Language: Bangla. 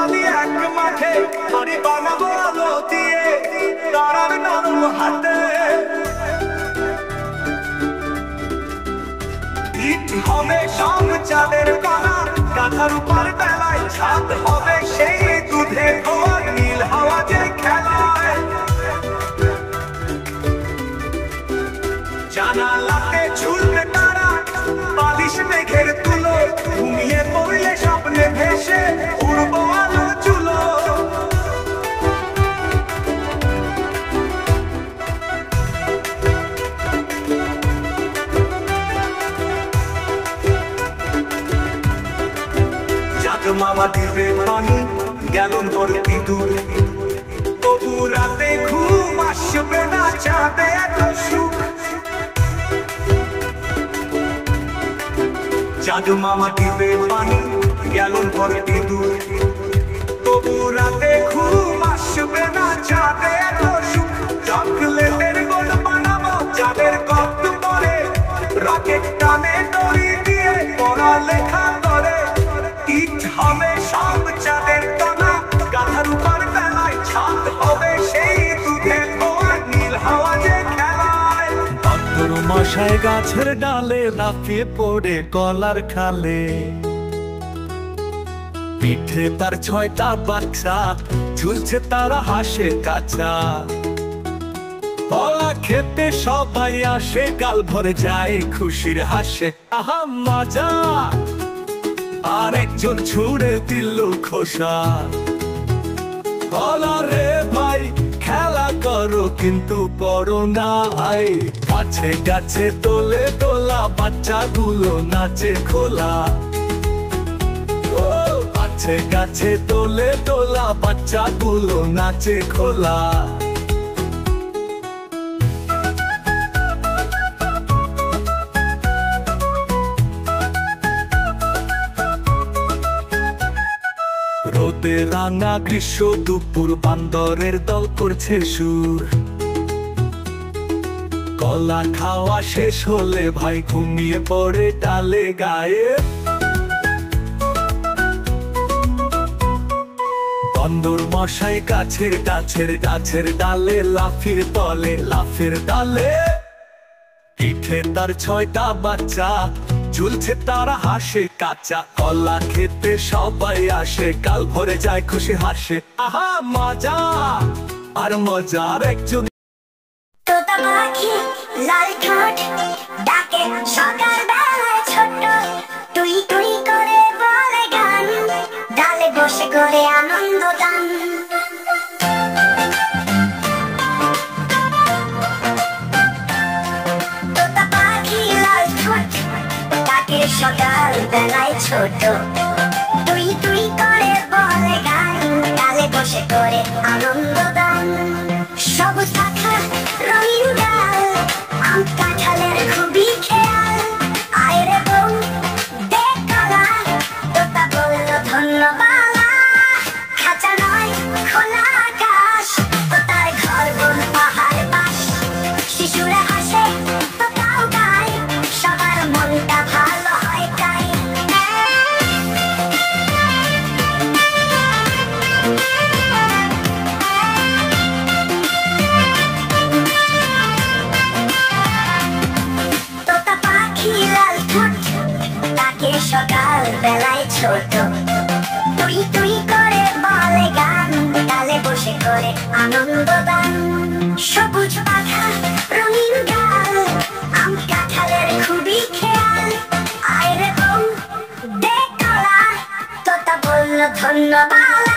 বালি এক মাঠে বাড়ি বানাবো আলো দিয়ে তারার নরম হাতে। ইট হবে সব চাঁদের কণা, কাঁথার উপর বেলায় ছাদ হবে সেই দুধে ধোয়া নীল হাওয়া যে খেলায়। জানালাতে ঝুলবে তারা, বালিশ মেঘের তুলো, ঘুমিয়ে পড়লে স্বপ্নে ভেসে উড়বো আলো চুলো। চাঁদ মামা দিবে পানি গেলন ভর্তি দূর, তবু রাতে ঘুম আসবে না চাঁদে এত সুখ। চাঁদ মামা দিবে পানি গেলন ভর্তি দূর, তবু রাতে ঘুম আসবে না চাঁদে এত সুখ। চকলেটের গোল বানাবো চাঁদের কত পরে, রকেট টানে দড়ি দিয়ে পড়ালেখা করে। ইট হবে সব চাঁদের কণা, কাঁথার উপর বেলায় ছাদ হবে সেই দুধে ধোয়া নীল হাওয়া যে খেলায়। বান্দর মশাই গাছের ডালে লাফিয়ে পড়ে কলার খালে, পিঠে তার 6টা বাচ্চা ঝুলছে তারা হাসে কাঁচা। কলা খেতে সবাই আসে, গাল ভরে যায় খুশির হাসে। আহা মজা, আরেকজন ছুঁড়ে দিল খোসা। কলা রে ভাই খেলা করো কিন্তু পড়ো না আই, গাছে গাছে তোলে তোলা বাচ্চাগুলো নাচে খোলা। ও গাছে গাছে তোলে তোলা বাচ্চাগুলো নাচে খোলা। রোদে রাঙা গ্রীষ্ম দুপুর, বান্দরের দল করছে সুর। কলা খাওয়া শেষ হলে ভাই ঘুমিয়ে পড়ে ডালে গায়ে। বান্দর মশাই গাছের গাছের ডালে লাফিয়ে তলে লাফের ডালে, পিঠে তার 6টা বাচ্চা ঝুলছে তারা হাসে কাঁচা। কলা খেতে সবাই আসে, গাল ভরে যায় খুশি হাসে। আহা মজা আর মজার একজন। তোতা পাখি লাল ঠোঁট ডাকে সকাল বেলায় ছোট্ট, তুই তুই করে বলে গান, ডালে বসে করে আনন্দ গান। তোতা পাখি লাল ঠোঁট ডাকে সকাল বেলায় ছোট, তুই তুই করে বলে গান, ডালে বসে করে আনন্দ গান। সবুজ পাখা রঙিন ডাল, আম কাঁঠালের খুবই খেয়াল। আয় রে বউ দেখ কলা, তোতা বলল ধন্যবাদ। খাঁচা নয় খোলা আকাশ, তোতার ঘর বন পাহাড় পাশ। শিশুরা হাসে তোতাও গায়, সবার মনটা ভালো হয় তাই। তোতা পাখি লাল ঠোঁট ডাকে সকাল বেলায় ছোট, তুই তুই করে বলে গান, ডালে বসে করে আনন্দ গান। সবুজ পাখা রঙিন ডাল, আম কাঁঠালের খুবই খেয়াল। আয় রে বউ দেখ কলা, তোতা বলল ধন্যবাদ।